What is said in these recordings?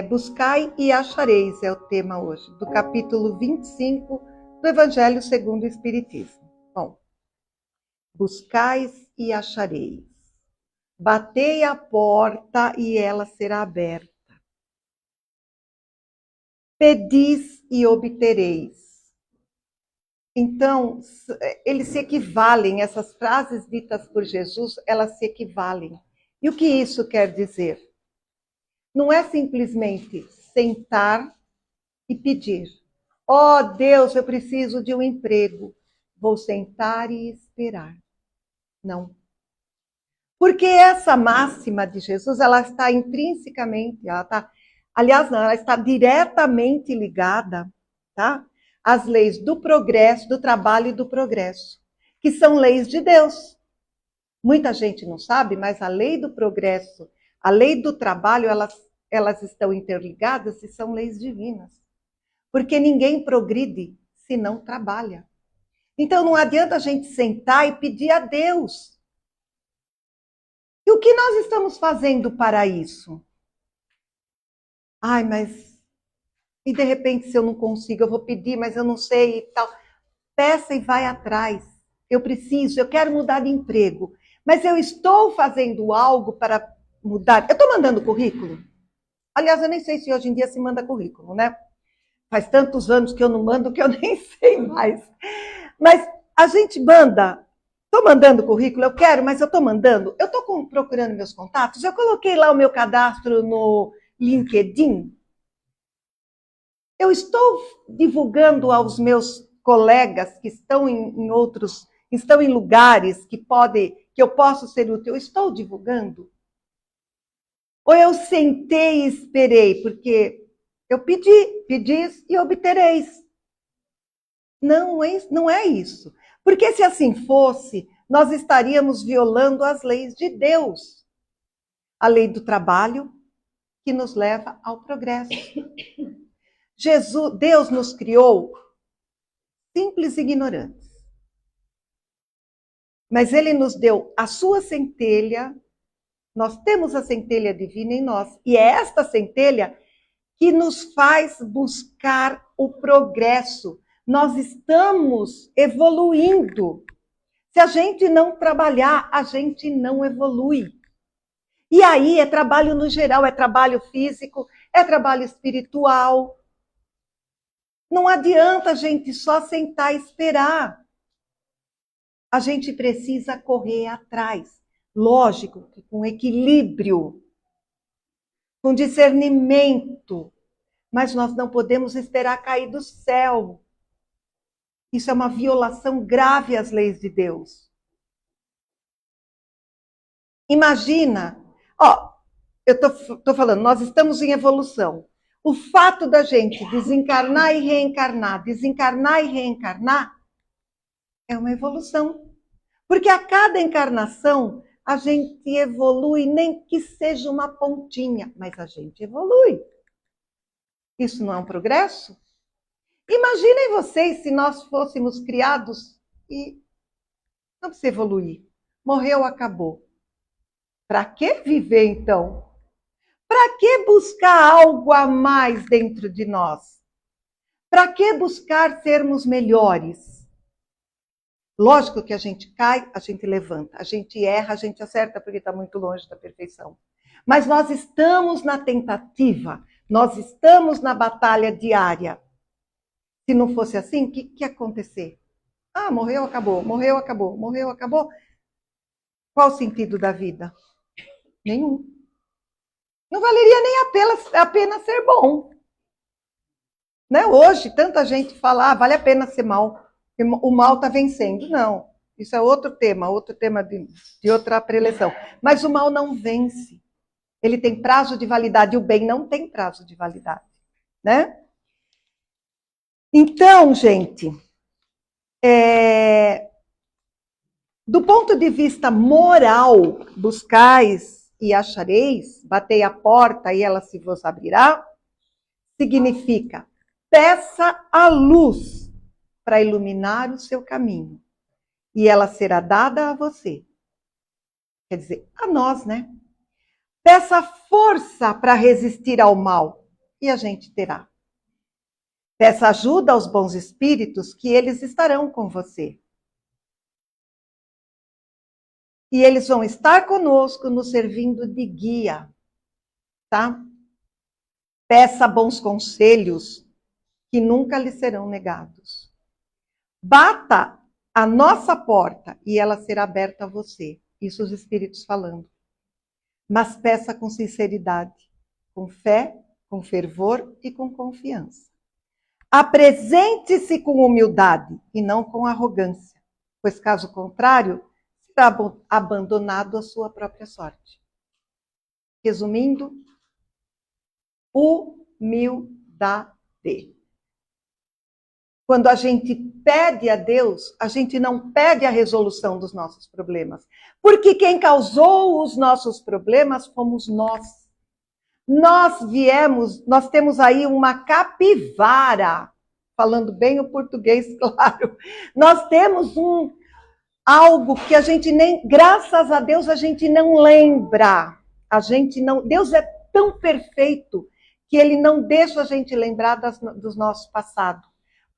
Buscai e achareis é o tema hoje, do capítulo 25 do Evangelho segundo o Espiritismo. Bom, buscais e achareis. Batei a porta e ela será aberta. Pedis e obtereis. Então, eles se equivalem, essas frases ditas por Jesus, elas se equivalem. E o que isso quer dizer? Não é simplesmente sentar e pedir. Oh, Deus, eu preciso de um emprego. Vou sentar e esperar. Não. Porque essa máxima de Jesus, ela está intrinsecamente, ela está diretamente ligada, tá? Às leis do progresso, do trabalho e do progresso, que são leis de Deus. Muita gente não sabe, mas a lei do progresso, a lei do trabalho, elas estão interligadas e são leis divinas. Porque ninguém progride se não trabalha. Então não adianta a gente sentar e pedir a Deus. E o que nós estamos fazendo para isso? Ai, mas... E de repente, se eu não consigo, eu vou pedir, mas eu não sei e tal. Peça e vai atrás. Eu preciso, eu quero mudar de emprego. Mas eu estou fazendo algo para mudar. Eu estou mandando currículo? Aliás, eu nem sei se hoje em dia se manda currículo, né? Faz tantos anos que eu não mando que eu nem sei mais. Mas a gente manda. Estou mandando currículo, eu quero, mas eu estou mandando. Eu estou procurando meus contatos. Eu coloquei lá o meu cadastro no LinkedIn. Eu estou divulgando aos meus colegas que estão estão em lugares que eu posso ser útil. Eu estou divulgando? Ou eu sentei e esperei, porque eu pedis e obtereis. Não é isso. Porque se assim fosse, nós estaríamos violando as leis de Deus. A lei do trabalho, que nos leva ao progresso. Deus nos criou simples e ignorantes. Mas ele nos deu a sua centelha, nós temos a centelha divina em nós, e é esta centelha que nos faz buscar o progresso. Nós estamos evoluindo. Se a gente não trabalhar, a gente não evolui. E aí é trabalho no geral, é trabalho físico, é trabalho espiritual. Não adianta a gente só sentar e esperar. A gente precisa correr atrás. Lógico, com equilíbrio, com discernimento. Mas nós não podemos esperar cair do céu. Isso é uma violação grave às leis de Deus. Imagina, eu estou falando, nós estamos em evolução. O fato da gente desencarnar e reencarnar, desencarnar e reencarnar, é uma evolução. Porque a cada encarnação, a gente evolui, nem que seja uma pontinha, mas a gente evolui. Isso não é um progresso? Imaginem vocês se nós fôssemos criados e não precisa evoluir. Morreu, acabou. Para que viver, então? Para que buscar algo a mais dentro de nós? Para que buscar sermos melhores? Lógico que a gente cai, a gente levanta. A gente erra, a gente acerta, porque está muito longe da perfeição. Mas nós estamos na tentativa, nós estamos na batalha diária. Se não fosse assim, o que ia acontecer? Morreu, acabou, morreu, acabou, morreu, acabou. Qual o sentido da vida? Nenhum. Não valeria nem a pena ser bom. Né? Hoje, tanta gente fala, vale a pena ser mal, o mal está vencendo. Não, isso é outro tema de outra preleção. Mas o mal não vence. Ele tem prazo de validade, o bem não tem prazo de validade. Né? Então, gente, do ponto de vista moral, buscais e achareis, batei a porta e ela se vos abrirá, significa peça a luz para iluminar o seu caminho e ela será dada a você. Quer dizer, a nós, né? Peça força para resistir ao mal, e a gente terá. Peça ajuda aos bons espíritos, que eles estarão com você. E eles vão estar conosco, nos servindo de guia, tá? Peça bons conselhos, que nunca lhe serão negados. Bata a nossa porta, e ela será aberta a você. Isso os espíritos falando. Mas peça com sinceridade, com fé, com fervor e com confiança. Apresente-se com humildade e não com arrogância, pois caso contrário, será abandonado à sua própria sorte. Resumindo, humildade. Quando a gente pede a Deus, a gente não pede a resolução dos nossos problemas, porque quem causou os nossos problemas fomos nós. Nós temos aí uma capivara, falando bem o português, claro. Nós temos algo que a gente nem, graças a Deus, a gente não lembra. Deus é tão perfeito que ele não deixa a gente lembrar dos nossos passados.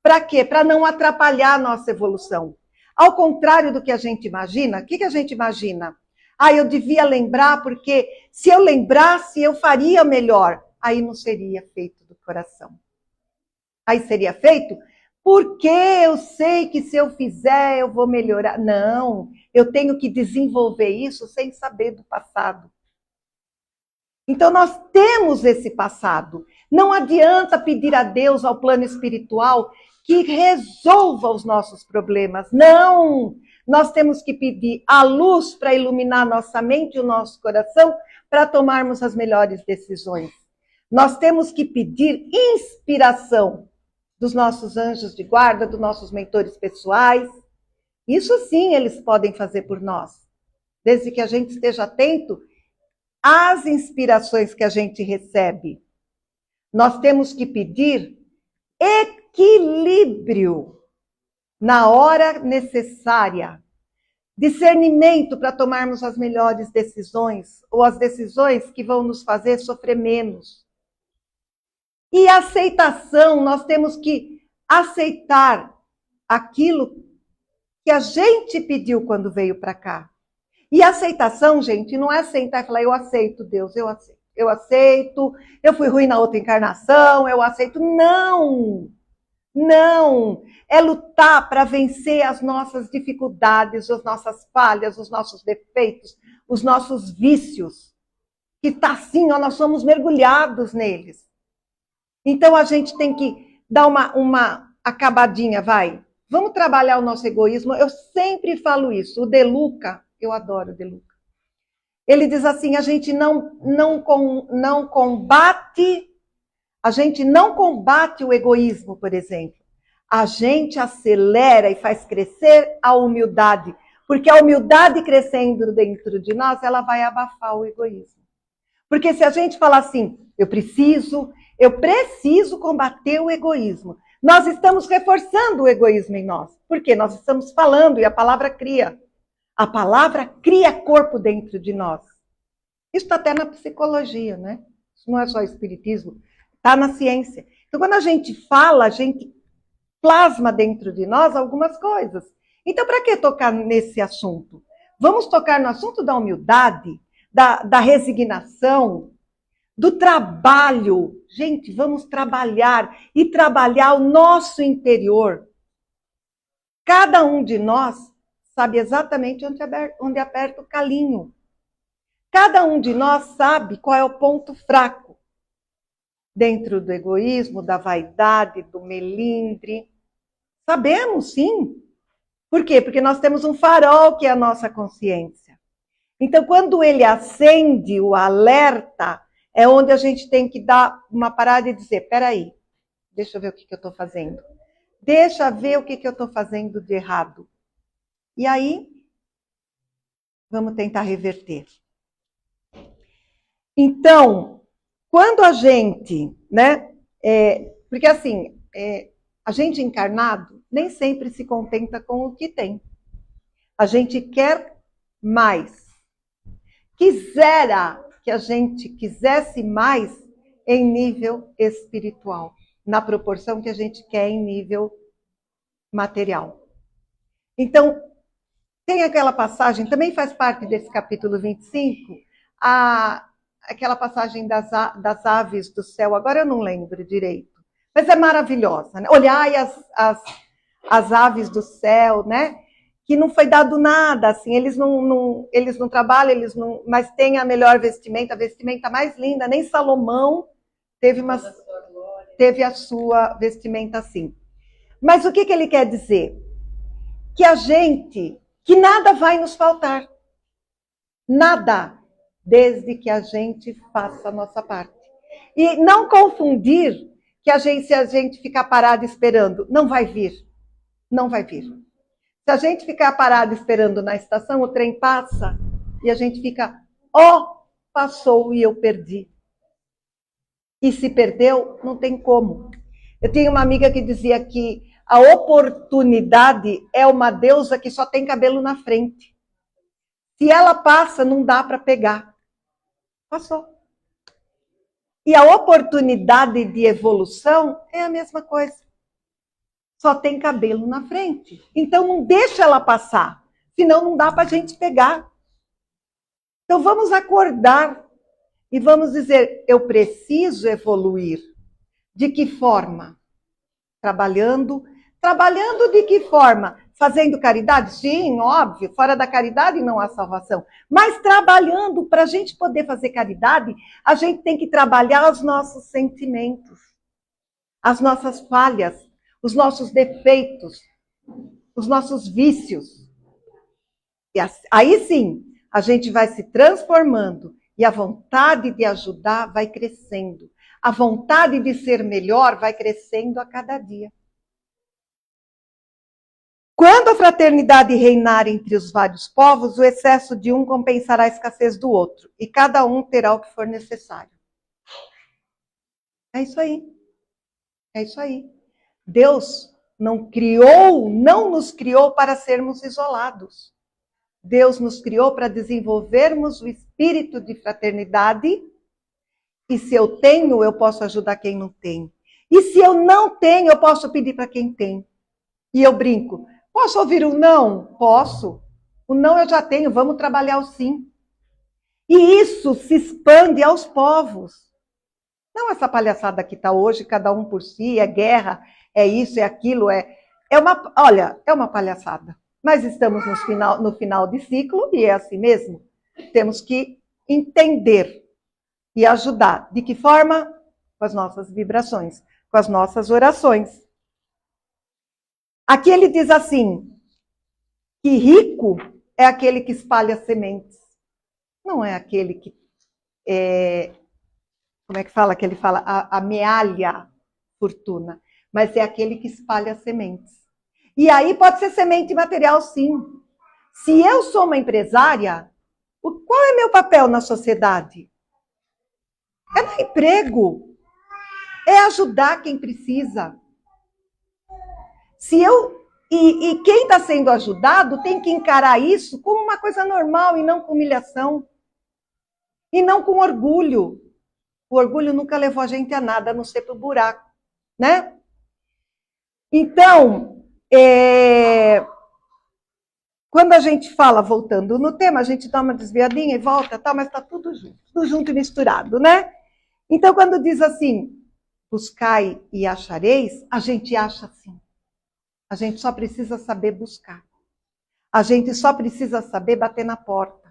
Para quê? Para não atrapalhar a nossa evolução. Ao contrário do que a gente imagina, o que a gente imagina? Eu devia lembrar, porque se eu lembrasse, eu faria melhor. Aí não seria feito do coração. Aí seria feito porque eu sei que se eu fizer, eu vou melhorar. Não, eu tenho que desenvolver isso sem saber do passado. Então nós temos esse passado. Não adianta pedir a Deus, ao plano espiritual, que resolva os nossos problemas. Não! Nós temos que pedir a luz para iluminar nossa mente e o nosso coração para tomarmos as melhores decisões. Nós temos que pedir inspiração dos nossos anjos de guarda, dos nossos mentores pessoais. Isso sim eles podem fazer por nós, desde que a gente esteja atento às inspirações que a gente recebe. Nós temos que pedir equilíbrio na hora necessária, discernimento para tomarmos as melhores decisões, ou as decisões que vão nos fazer sofrer menos. E aceitação, nós temos que aceitar aquilo que a gente pediu quando veio para cá. E aceitação, gente, não é sentar e falar, eu aceito, Deus, eu aceito, eu fui ruim na outra encarnação, eu aceito. Não! Não! É lutar para vencer as nossas dificuldades, as nossas falhas, os nossos defeitos, os nossos vícios. Que está assim, nós somos mergulhados neles. Então a gente tem que dar uma acabadinha, vai. Vamos trabalhar o nosso egoísmo. Eu sempre falo isso. O De Luca, eu adoro o De Luca. Ele diz assim, a gente não combate o egoísmo, por exemplo. A gente acelera e faz crescer a humildade, porque a humildade crescendo dentro de nós, ela vai abafar o egoísmo. Porque se a gente falar assim, eu preciso combater o egoísmo, nós estamos reforçando o egoísmo em nós, porque nós estamos falando e a palavra cria. A palavra cria corpo dentro de nós. Isso está até na psicologia, né? Isso não é só espiritismo, está na ciência. Então, quando a gente fala, a gente plasma dentro de nós algumas coisas. Então, para que tocar nesse assunto? Vamos tocar no assunto da humildade, da resignação, do trabalho. Gente, vamos trabalhar e trabalhar o nosso interior. Cada um de nós sabe exatamente onde aperta o calinho. Cada um de nós sabe qual é o ponto fraco dentro do egoísmo, da vaidade, do melindre. Sabemos, sim. Por quê? Porque nós temos um farol que é a nossa consciência. Então, quando ele acende o alerta, é onde a gente tem que dar uma parada e dizer, peraí, deixa eu ver o que eu estou fazendo. Deixa eu ver o que eu estou fazendo de errado. E aí, vamos tentar reverter. Então, quando a gente, né, porque assim, a gente encarnado nem sempre se contenta com o que tem. A gente quer mais. Quisera que a gente quisesse mais em nível espiritual, na proporção que a gente quer em nível material. Então, tem aquela passagem, também faz parte desse capítulo 25, aquela passagem das aves do céu, agora eu não lembro direito, mas é maravilhosa, né? Olhai as aves do céu, né? Que não foi dado nada, assim, eles não trabalham, mas têm a melhor vestimenta, a vestimenta mais linda, nem Salomão teve a sua vestimenta assim. Mas o que ele quer dizer? Que nada vai nos faltar. Nada, desde que a gente faça a nossa parte. E não confundir que se a gente ficar parado esperando, não vai vir. Não vai vir. Se a gente ficar parado esperando na estação, o trem passa e a gente fica, passou e eu perdi. E se perdeu, não tem como. Eu tenho uma amiga que dizia que a oportunidade é uma deusa que só tem cabelo na frente. Se ela passa, não dá para pegar. Passou. E a oportunidade de evolução é a mesma coisa. Só tem cabelo na frente. Então não deixa ela passar, senão não dá para a gente pegar. Então vamos acordar e vamos dizer, eu preciso evoluir. De que forma? Trabalhando. Trabalhando de que forma? Fazendo caridade? Sim, óbvio, fora da caridade não há salvação. Mas trabalhando, para a gente poder fazer caridade, a gente tem que trabalhar os nossos sentimentos, as nossas falhas, os nossos defeitos, os nossos vícios. E aí sim, a gente vai se transformando e a vontade de ajudar vai crescendo. A vontade de ser melhor vai crescendo a cada dia. Quando a fraternidade reinar entre os vários povos, o excesso de um compensará a escassez do outro, e cada um terá o que for necessário. É isso aí. É isso aí. Deus não nos criou para sermos isolados. Deus nos criou para desenvolvermos o espírito de fraternidade, e se eu tenho, eu posso ajudar quem não tem. E se eu não tenho, eu posso pedir para quem tem. E eu brinco, posso ouvir um não? Posso. O não eu já tenho, vamos trabalhar o sim. E isso se expande aos povos. Não essa palhaçada que está hoje, cada um por si, é guerra, é isso, é aquilo, é uma palhaçada. Mas estamos no final de ciclo e é assim mesmo. Temos que entender e ajudar. De que forma? Com as nossas vibrações, com as nossas orações. Aqui ele diz assim, que rico é aquele que espalha sementes. Não é aquele que como é que fala? Que ele fala, amealha fortuna. Mas é aquele que espalha sementes. E aí pode ser semente material, sim. Se eu sou uma empresária, qual é meu papel na sociedade? É dar emprego. É ajudar quem precisa. E quem está sendo ajudado tem que encarar isso como uma coisa normal e não com humilhação. E não com orgulho. O orgulho nunca levou a gente a nada, a não ser para o buraco, né? Então, quando a gente fala, voltando no tema, a gente dá uma desviadinha e volta, mas está tudo junto e misturado, né? Então, quando diz assim, buscai e achareis, a gente acha sim. A gente só precisa saber buscar. A gente só precisa saber bater na porta.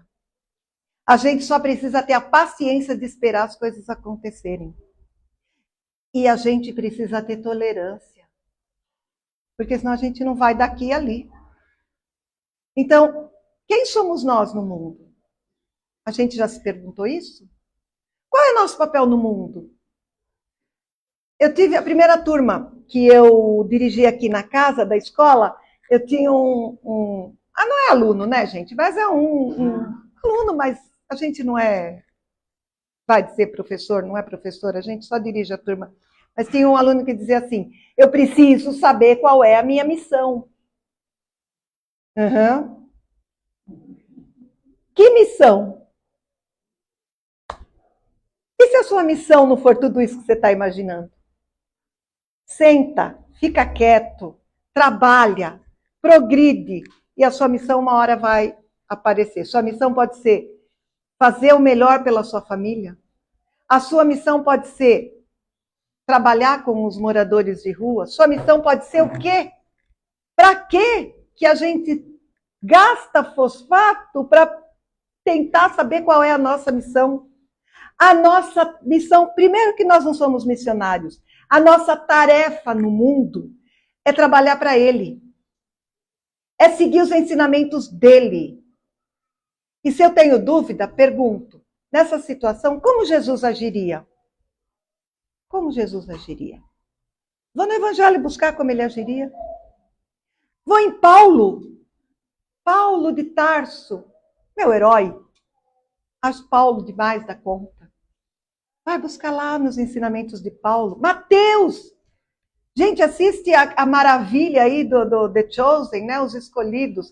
A gente só precisa ter a paciência de esperar as coisas acontecerem. E a gente precisa ter tolerância. Porque senão a gente não vai daqui e ali. Então, quem somos nós no mundo? A gente já se perguntou isso? Qual é o nosso papel no mundo? Eu tive a primeira turma que eu dirigi aqui na casa da escola, eu tinha não é aluno, né, gente? Mas é um aluno, mas a gente não vai ser professor, não é professor, a gente só dirige a turma. Mas tinha um aluno que dizia assim, eu preciso saber qual é a minha missão. Que missão? a sua missão não for tudo isso que você está imaginando? Senta, fica quieto, trabalha, progride, e a sua missão uma hora vai aparecer. Sua missão pode ser fazer o melhor pela sua família. A sua missão pode ser trabalhar com os moradores de rua. Sua missão pode ser o quê? Para quê que a gente gasta fosfato para tentar saber qual é a nossa missão? A nossa missão, primeiro que nós não somos missionários, a nossa tarefa no mundo é trabalhar para Ele. É seguir os ensinamentos dEle. E se eu tenho dúvida, pergunto, nessa situação, como Jesus agiria? Como Jesus agiria? Vou no Evangelho buscar como ele agiria. Vou em Paulo. Paulo de Tarso, meu herói. Acho Paulo demais da conta. Vai buscar lá nos ensinamentos de Paulo. Mateus! Gente, assiste a maravilha aí do The Chosen, né? Os escolhidos.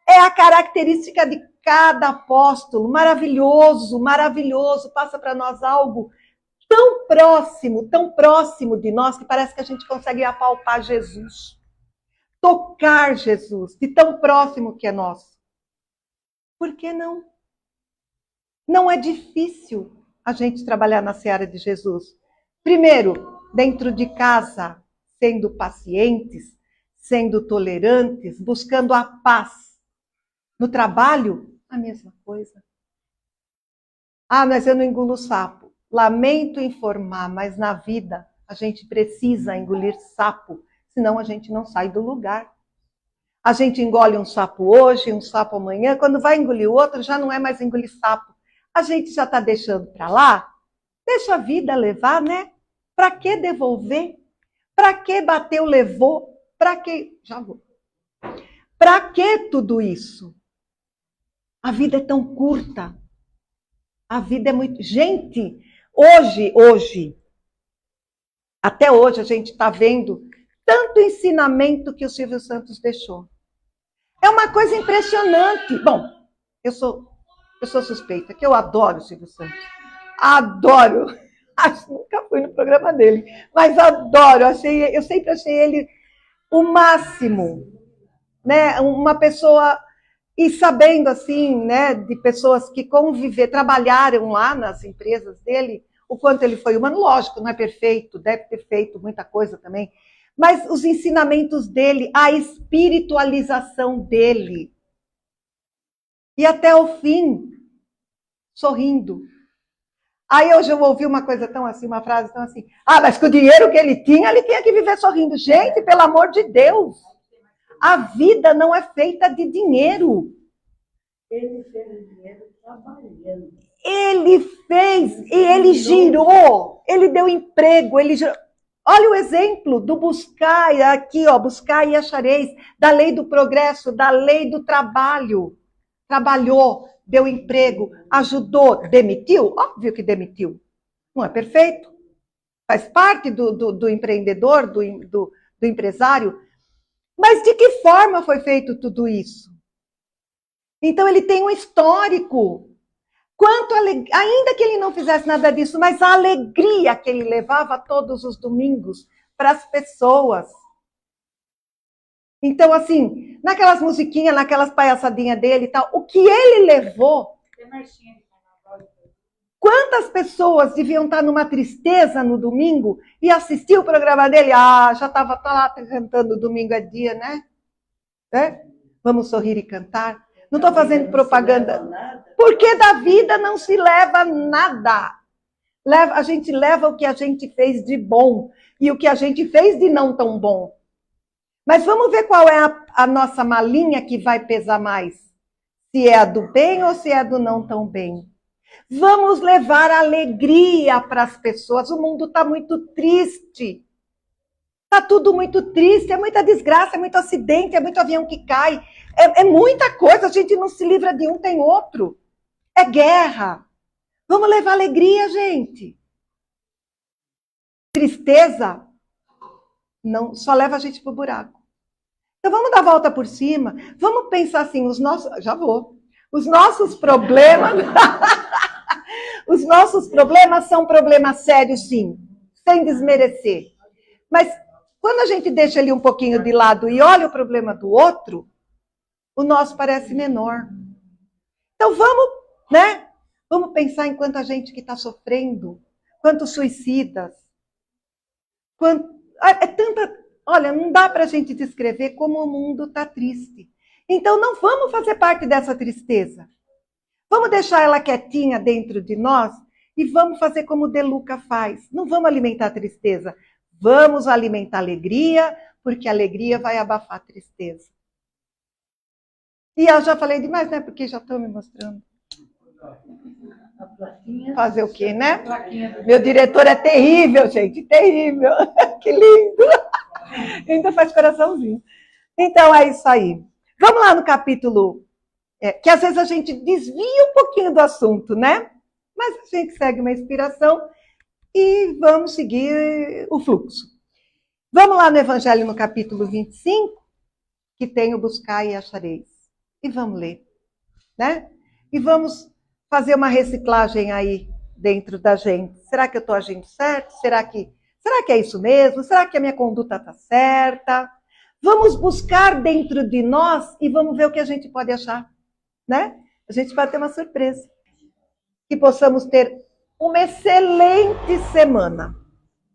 É a característica de cada apóstolo. Maravilhoso, maravilhoso. Passa para nós algo tão próximo de nós, que parece que a gente consegue apalpar Jesus. Tocar Jesus, de tão próximo que é nós. Por que não? Não é difícil a gente trabalhar na seara de Jesus. Primeiro, dentro de casa, sendo pacientes, sendo tolerantes, buscando a paz. No trabalho, a mesma coisa. Ah, mas eu não engulo sapo. Lamento informar, mas na vida a gente precisa engolir sapo, senão a gente não sai do lugar. A gente engole um sapo hoje, um sapo amanhã, quando vai engolir o outro, já não é mais engolir sapo. A gente já está deixando para lá, deixa a vida levar, né? Para que devolver? Para que bateu, levou? Para que... Já vou. Para que tudo isso? A vida é tão curta. A vida é muito... Gente, hoje, até hoje a gente está vendo tanto ensinamento que o Silvio Santos deixou. É uma coisa impressionante. Bom, eu sou suspeita, que eu adoro o Silvio Santos. Adoro. Nunca fui no programa dele, mas adoro. Eu sempre achei ele o máximo, né? Uma pessoa, e sabendo assim, né, de pessoas que trabalharam lá nas empresas dele, o quanto ele foi humano. Lógico, não é perfeito, deve ter feito muita coisa também, mas os ensinamentos dele, a espiritualização dele, e até o fim, sorrindo. Aí hoje eu ouvi uma coisa tão assim, uma frase tão assim, mas com o dinheiro que ele tinha que viver sorrindo. Gente, pelo amor de Deus, a vida não é feita de dinheiro. Ele fez dinheiro trabalhando. Ele fez, e ele girou, ele deu emprego, ele girou. Olha o exemplo do buscar, aqui, ó, buscar e achareis, da lei do progresso, da lei do trabalho. Trabalhou, deu emprego, ajudou, demitiu? Óbvio que demitiu. Não é perfeito. Faz parte do empreendedor, do empresário. Mas de que forma foi feito tudo isso? Então ele tem um histórico. Ainda que ele não fizesse nada disso, mas a alegria que ele levava todos os domingos para as pessoas. Então, assim, naquelas musiquinhas, naquelas palhaçadinhas dele e tal, o que ele levou... Quantas pessoas deviam estar numa tristeza no domingo e assistir o programa dele? Já estava lá cantando Domingo é Dia, né? Vamos sorrir e cantar. Não estou fazendo propaganda. Porque da vida não se leva nada. A gente leva o que a gente fez de bom e o que a gente fez de não tão bom. Mas vamos ver qual é a nossa malinha que vai pesar mais. Se é a do bem ou se é a do não tão bem. Vamos levar alegria para as pessoas. O mundo está muito triste. Está tudo muito triste, é muita desgraça, é muito acidente, é muito avião que cai. É muita coisa, a gente não se livra de um, tem outro. É guerra. Vamos levar alegria, gente. Tristeza não só leva a gente para o buraco. Então vamos dar a volta por cima. Vamos pensar assim, os nossos problemas... Os nossos problemas são problemas sérios, sim, sem desmerecer. Mas quando a gente deixa ele um pouquinho de lado e olha o problema do outro, o nosso parece menor. Então vamos, né? Vamos pensar em quanta gente que está sofrendo, quantos suicidas, é tanta. Olha, não dá para a gente descrever como o mundo está triste. Então não vamos fazer parte dessa tristeza. Vamos deixar ela quietinha dentro de nós e vamos fazer como o De Luca faz. Não vamos alimentar a tristeza, vamos alimentar a alegria, porque a alegria vai abafar a tristeza. E eu já falei demais, né? Porque já estão me mostrando. Fazer o quê, né? Meu diretor é terrível, gente, terrível. Que lindo. Ainda faz coraçãozinho. Então é isso aí. Vamos lá no capítulo, que às vezes a gente desvia um pouquinho do assunto, né? Mas a gente segue uma inspiração e vamos seguir o fluxo. Vamos lá no Evangelho, no capítulo 25, que tem o buscar e achareis. E vamos ler, né? E vamos fazer uma reciclagem aí dentro da gente. Será que eu estou agindo certo? Será que é isso mesmo? Será que a minha conduta está certa? Vamos buscar dentro de nós e vamos ver o que a gente pode achar, né? A gente vai ter uma surpresa. Que possamos ter uma excelente semana.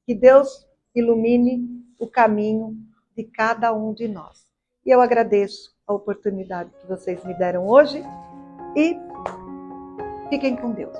Que Deus ilumine o caminho de cada um de nós. E eu agradeço a oportunidade que vocês me deram hoje e fiquem com Deus.